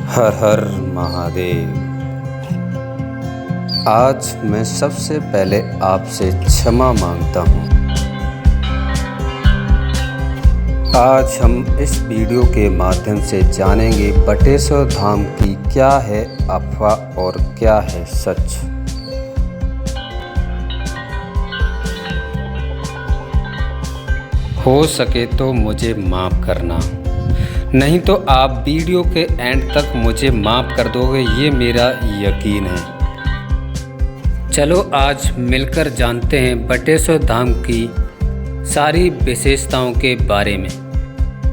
हर हर महादेव। आज मैं सबसे पहले आपसे क्षमा मांगता हूँ। आज हम इस वीडियो के माध्यम से जानेंगे बटेश्वर धाम की क्या है अफवाह और क्या है सच। हो सके तो मुझे माफ़ करना, नहीं तो आप वीडियो के एंड तक मुझे माफ़ कर दोगे, ये मेरा यकीन है। चलो आज मिलकर जानते हैं बटेश्वर धाम की सारी विशेषताओं के बारे में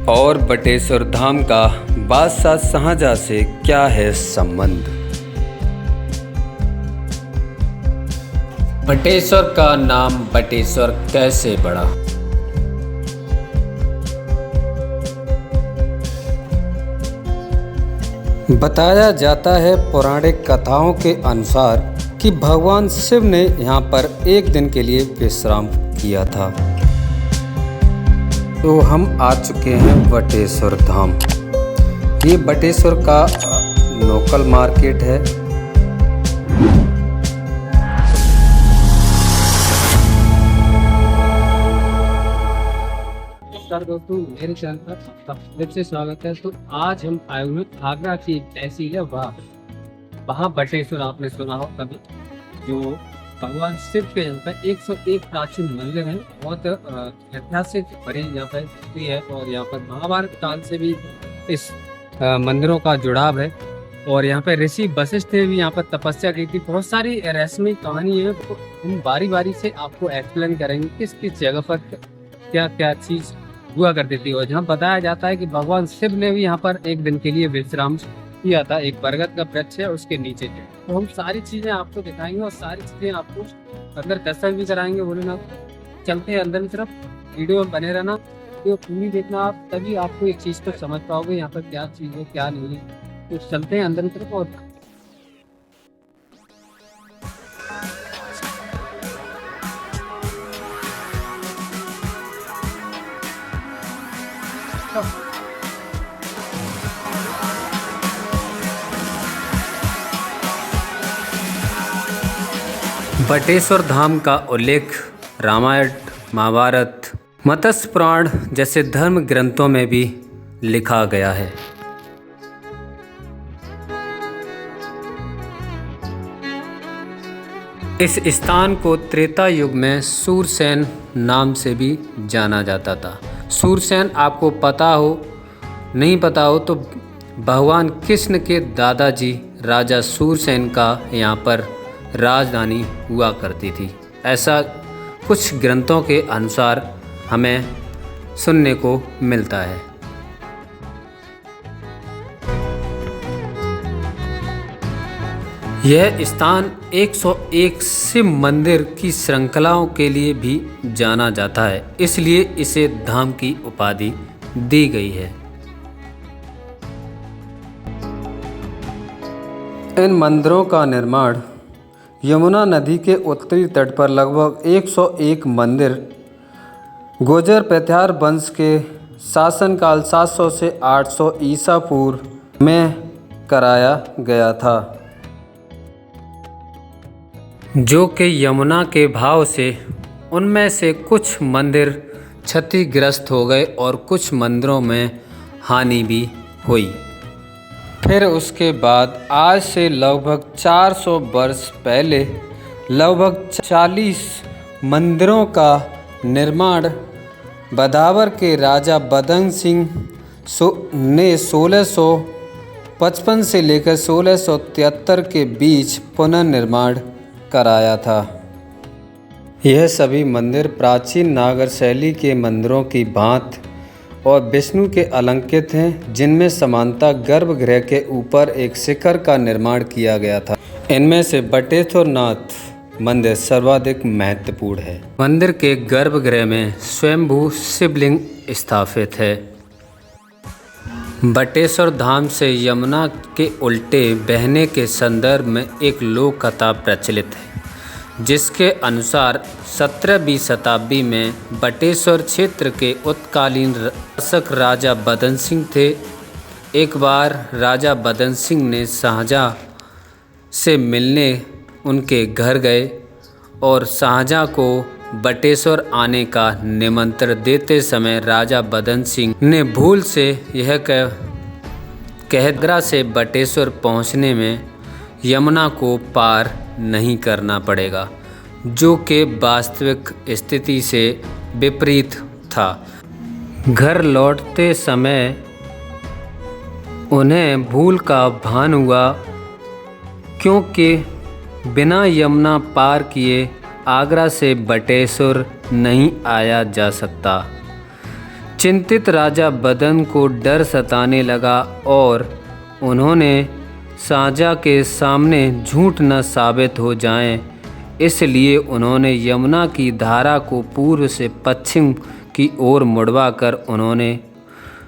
और बटेश्वर धाम का बादशाह शाहजहाँ से क्या है संबंध। बटेश्वर का नाम बटेश्वर कैसे पड़ा? बताया जाता है पौराणिक कथाओं के अनुसार कि भगवान शिव ने यहाँ पर एक दिन के लिए विश्राम किया था। तो हम आ चुके हैं बटेश्वर धाम। ये बटेश्वर का लोकल मार्केट है। नमस्कार दोस्तों, मेरे चैनल पर आपका फिर से स्वागत है। तो आज हम आए हुए आगरा की एक तहसील है वहाँ बटेश्वर आपने सुना हो कभी, जो भगवान शिव के यहाँ पर 101 प्राचीन मंदिर हैं। बहुत ऐतिहासिक बड़ी यहाँ पर हिस्ट्री है और यहाँ पर महाभारत काल से भी इस मंदिरों का जुड़ाव है। और यहाँ पर ऋषि वशिष्ठ ने भी यहाँ पर तपस्या की थी। बहुत सारी रहस्यमय कहानी है, तो हम बारी बारी से आपको एक्सप्लेन करेंगे किस किस जगह पर क्या क्या चीज़ हुआ करती थी। और जहाँ बताया जाता है कि भगवान शिव ने भी यहाँ पर एक दिन के लिए विश्राम किया था। एक बरगद का वृक्ष है, उसके नीचे। तो हम सारी चीज़ें आपको दिखाएंगे और सारी चीज़ें आपको अंदर दर्शन भी कराएंगे। बोले ना, चलते हैं अंदर की तरफ। वीडियो में बने रहना, तो पूरी देखना आप, तभी आपको एक चीज़ को समझ पाओगे यहाँ पर क्या चीज़ है क्या नहीं है। तो चलते हैं अंदर की तरफ। और बटेश्वर धाम का उल्लेख रामायण, महाभारत, मत्स्य पुराण जैसे धर्म ग्रंथों में भी लिखा गया है। इस स्थान को त्रेता युग में सूरसेन नाम से भी जाना जाता था। सूरसेन आपको पता हो, नहीं पता हो तो भगवान कृष्ण के दादाजी राजा सूरसेन का यहाँ पर राजधानी हुआ करती थी। ऐसा कुछ ग्रंथों के अनुसार हमें सुनने को मिलता है। यह स्थान 101 शिव मंदिर की श्रृंखलाओं के लिए भी जाना जाता है, इसलिए इसे धाम की उपाधि दी गई है। इन मंदिरों का निर्माण यमुना नदी के उत्तरी तट पर लगभग 101 मंदिर गुर्जर पैत्यार वंश के शासनकाल 700 से 800 ईसा पूर्व में कराया गया था, जो कि यमुना के भाव से उनमें से कुछ मंदिर क्षतिग्रस्त हो गए और कुछ मंदिरों में हानि भी हुई। फिर उसके बाद आज से लगभग 400 वर्ष पहले लगभग 40 मंदिरों का निर्माण बदावर के राजा बदन सिंह ने 1655 से लेकर 1673 के बीच पुनर्निर्माण कराया था। यह सभी मंदिर प्राचीन नागर शैली के मंदिरों की भांति और विष्णु के अलंकृत हैं, जिनमें समानता गर्भगृह के ऊपर एक शिखर का निर्माण किया गया था। इनमें से बटेश्वर नाथ मंदिर सर्वाधिक महत्वपूर्ण है। मंदिर के गर्भगृह में स्वयंभू शिवलिंग स्थापित है। बटेश्वर धाम से यमुना के उल्टे बहने के संदर्भ में एक लोक कथा प्रचलित है, जिसके अनुसार 17वीं शताब्दी में बटेश्वर क्षेत्र के उत्तरकालीन शासक राजा बदन सिंह थे। एक बार राजा बदन सिंह ने शाहजहाँ से मिलने उनके घर गए और शाहजहाँ को बटेश्वर आने का निमंत्रण देते समय राजा बदन सिंह ने भूल से यह कह आगरा से बटेश्वर पहुँचने में यमुना को पार नहीं करना पड़ेगा, जो कि वास्तविक स्थिति से विपरीत था। घर लौटते समय उन्हें भूल का भान हुआ, क्योंकि बिना यमुना पार किए आगरा से बटेश्वर नहीं आया जा सकता। चिंतित राजा बदन को डर सताने लगा और उन्होंने शाहजहाँ के सामने झूठ न साबित हो जाएं, इसलिए उन्होंने यमुना की धारा को पूर्व से पश्चिम की ओर मुड़वाकर उन्होंने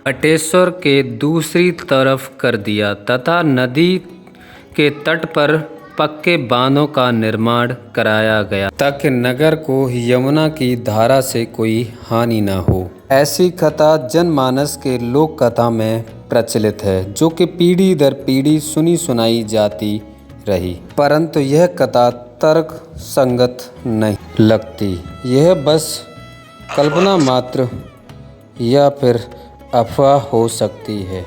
बटेश्वर के दूसरी तरफ कर दिया तथा नदी के तट पर पक्के बांधों का निर्माण कराया गया, ताकि नगर को यमुना की धारा से कोई हानि न हो। ऐसी कथा जनमानस के लोक कथा में प्रचलित है, जो कि पीढ़ी दर पीढ़ी सुनी सुनाई जाती रही, परंतु यह कथा तर्क संगत नहीं लगती। यह बस कल्पना मात्र या फिर अफवाह हो सकती है।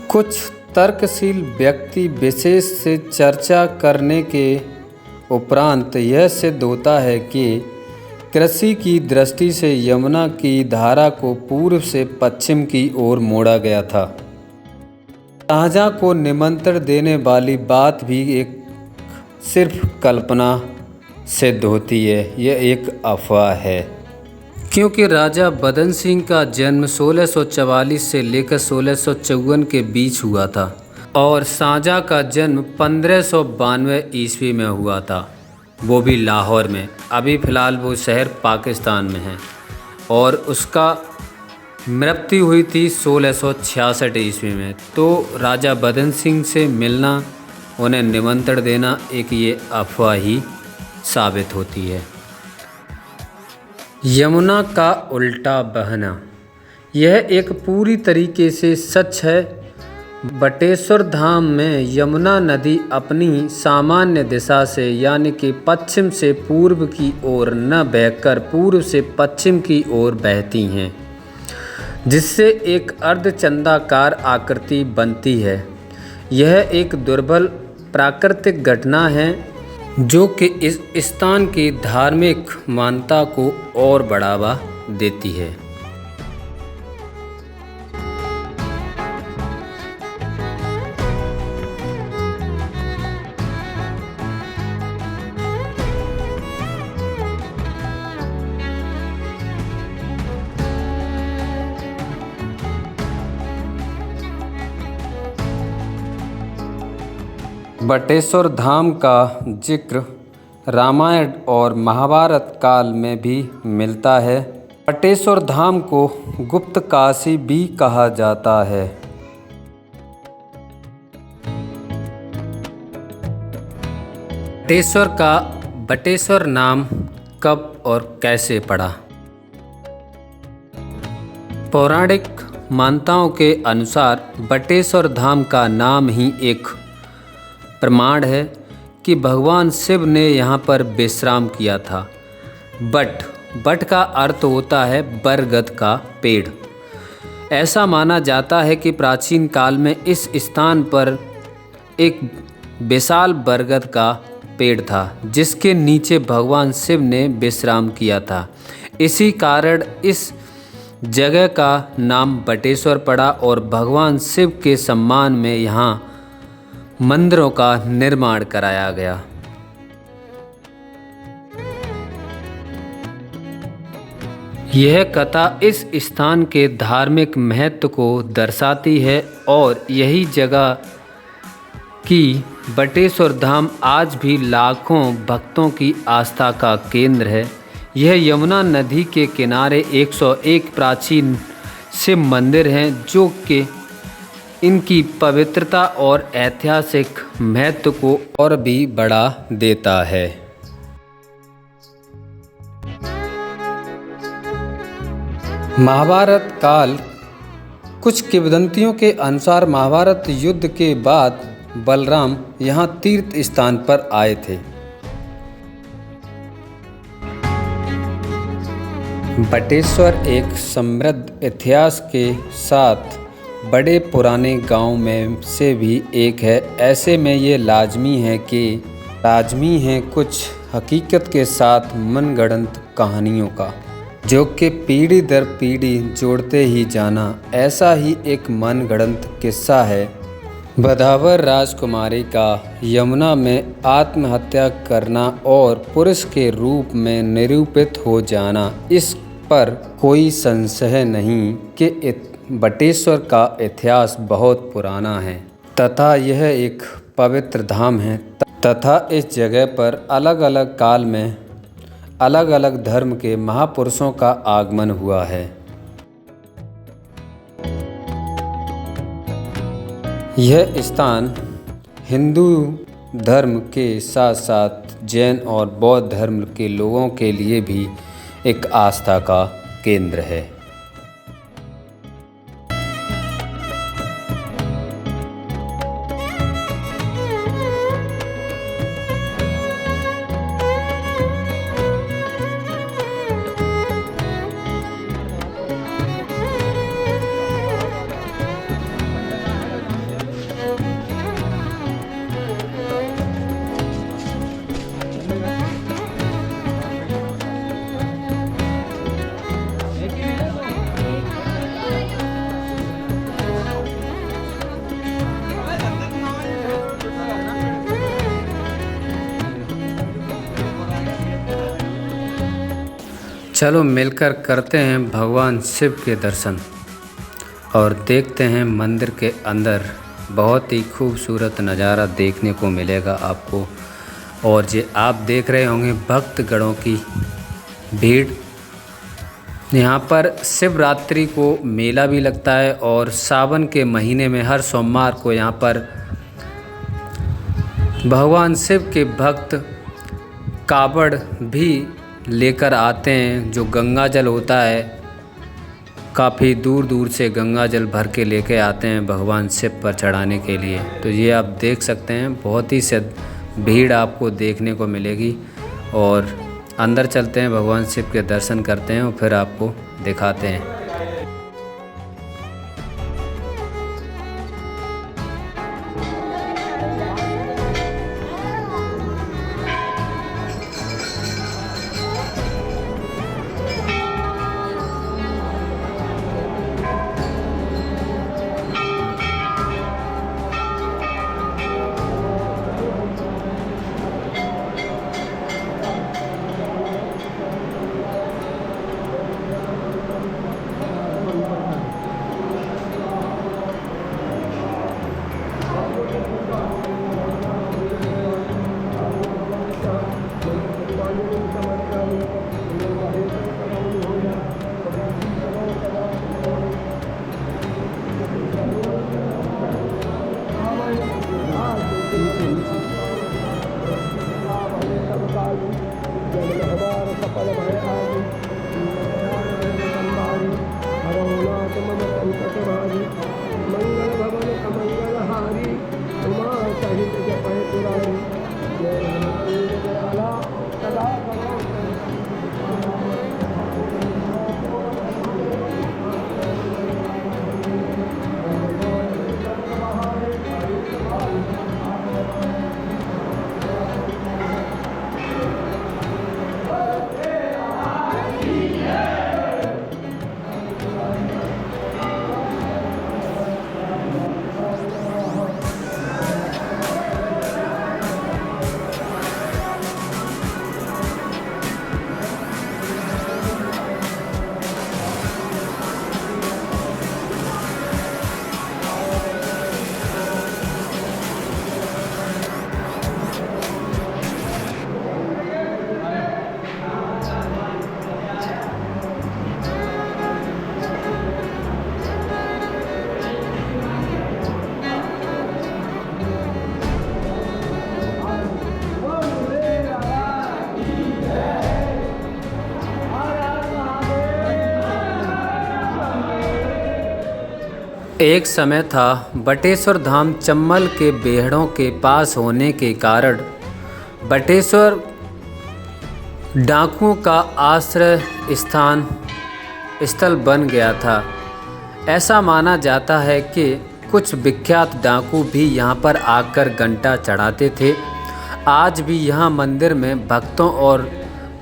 कुछ तर्कशील व्यक्ति विशेष से चर्चा करने के उपरांत यह सिद्ध होता है कि कृषि की दृष्टि से यमुना की धारा को पूर्व से पश्चिम की ओर मोड़ा गया था। शाहजहाँ को निमंत्रण देने वाली बात भी एक सिर्फ कल्पना सिद्ध होती है, यह एक अफवाह है, क्योंकि राजा बदन सिंह का जन्म 1644 से लेकर 1654 के बीच हुआ था और शाहजहाँ का जन्म 1592 ईस्वी में हुआ था, वो भी लाहौर में। अभी फ़िलहाल वो शहर पाकिस्तान में है और उसका मृत्यु हुई थी 1666 ईस्वी में। तो राजा बदन सिंह से मिलना, उन्हें निमंत्रण देना एक ये अफवाह ही साबित होती है। यमुना का उल्टा बहना, यह एक पूरी तरीके से सच है। बटेश्वर धाम में यमुना नदी अपनी सामान्य दिशा से यानी कि पश्चिम से पूर्व की ओर न बहकर पूर्व से पश्चिम की ओर बहती हैं, जिससे एक अर्धचंद्राकार आकृति बनती है। यह एक दुर्बल प्राकृतिक घटना है जो कि इस स्थान की धार्मिक मान्यता को और बढ़ावा देती है। बटेश्वर धाम का जिक्र रामायण और महाभारत काल में भी मिलता है। बटेश्वर धाम को गुप्त काशी भी कहा जाता है। बटेश्वर नाम कब और कैसे पड़ा? पौराणिक मान्यताओं के अनुसार बटेश्वर धाम का नाम ही एक प्रमाण है कि भगवान शिव ने यहाँ पर विश्राम किया था। बट का अर्थ होता है बरगद का पेड़। ऐसा माना जाता है कि प्राचीन काल में इस स्थान पर एक विशाल बरगद का पेड़ था, जिसके नीचे भगवान शिव ने विश्राम किया था। इसी कारण इस जगह का नाम बटेश्वर पड़ा और भगवान शिव के सम्मान में यहाँ मंदिरों का निर्माण कराया गया। यह कथा इस स्थान के धार्मिक महत्व को दर्शाती है और यही जगह की बटेश्वर धाम आज भी लाखों भक्तों की आस्था का केंद्र है। यह यमुना नदी के किनारे 101 प्राचीन शिव मंदिर हैं, जो कि इनकी पवित्रता और ऐतिहासिक महत्व को और भी बढ़ा देता है। महाभारत काल कुछ किंवदंतियों के अनुसार महाभारत युद्ध के बाद बलराम यहाँ तीर्थ स्थान पर आए थे। बटेश्वर एक समृद्ध इतिहास के साथ बड़े पुराने गांव में से भी एक है। ऐसे में ये लाजमी है कुछ हकीकत के साथ मनगढ़ंत कहानियों का, जो कि पीढ़ी दर पीढ़ी जोड़ते ही जाना। ऐसा ही एक मनगढ़ंत किस्सा है भदावर राजकुमारी का यमुना में आत्महत्या करना और पुरुष के रूप में निरूपित हो जाना। इस पर कोई संशय नहीं कि बटेश्वर का इतिहास बहुत पुराना है तथा यह एक पवित्र धाम है तथा इस जगह पर अलग अलग काल में अलग अलग धर्म के महापुरुषों का आगमन हुआ है। यह स्थान हिंदू धर्म के साथ साथ जैन और बौद्ध धर्म के लोगों के लिए भी एक आस्था का केंद्र है। चलो मिलकर करते हैं भगवान शिव के दर्शन और देखते हैं मंदिर के अंदर बहुत ही खूबसूरत नज़ारा देखने को मिलेगा आपको। और ये आप देख रहे होंगे भक्तगणों की भीड़। यहाँ पर शिवरात्रि को मेला भी लगता है और सावन के महीने में हर सोमवार को यहाँ पर भगवान शिव के भक्त कावड़ भी लेकर आते हैं। जो गंगा जल होता है, काफ़ी दूर दूर से गंगा जल भर के लेके आते हैं भगवान शिव पर चढ़ाने के लिए। तो ये आप देख सकते हैं बहुत ही भीड़ आपको देखने को मिलेगी। और अंदर चलते हैं, भगवान शिव के दर्शन करते हैं और फिर आपको दिखाते हैं। एक समय था, बटेश्वर धाम चंबल के बेहड़ों के पास होने के कारण बटेश्वर डाकुओं का आश्रय स्थल बन गया था। ऐसा माना जाता है कि कुछ विख्यात डाकू भी यहाँ पर आकर घंटा चढ़ाते थे। आज भी यहाँ मंदिर में भक्तों और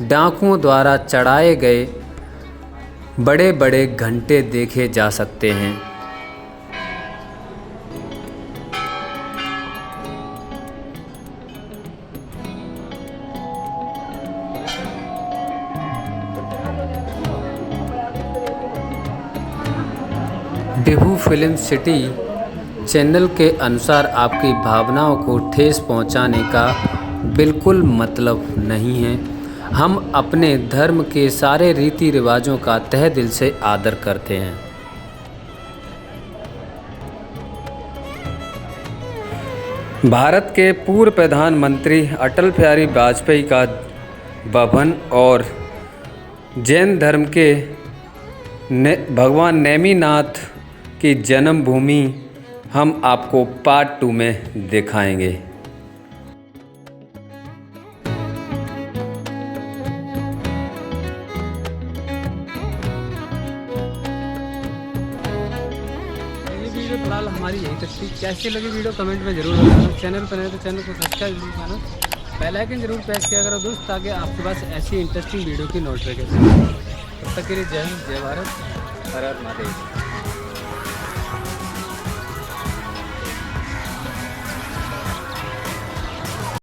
डाकुओं द्वारा चढ़ाए गए बड़े बड़े घंटे देखे जा सकते हैं। बिहू फिल्म सिटी चैनल के अनुसार आपकी भावनाओं को ठेस पहुंचाने का बिल्कुल मतलब नहीं है। हम अपने धर्म के सारे रीति रिवाजों का तहे दिल से आदर करते हैं। भारत के पूर्व प्रधानमंत्री अटल बिहारी वाजपेयी का भवन और जैन धर्म के भगवान नेमिनाथ की जन्मभूमि हम आपको पार्ट 2 में दिखाएंगे। ये वीडियो फिलहाल हमारी यही तक थी। कैसी लगी वीडियो कमेंट में जरूर बताना। चैनल पर नए तो चैनल को सब्सक्राइब जरूर करना, बेल आइकन जरूर प्रेस किया करो दोस्त, ताकि आपके पास ऐसी इंटरेस्टिंग वीडियो की नोटिफिकेशन। तब तक के लिए जय हिंद, जय भारत, हर हर महादेव।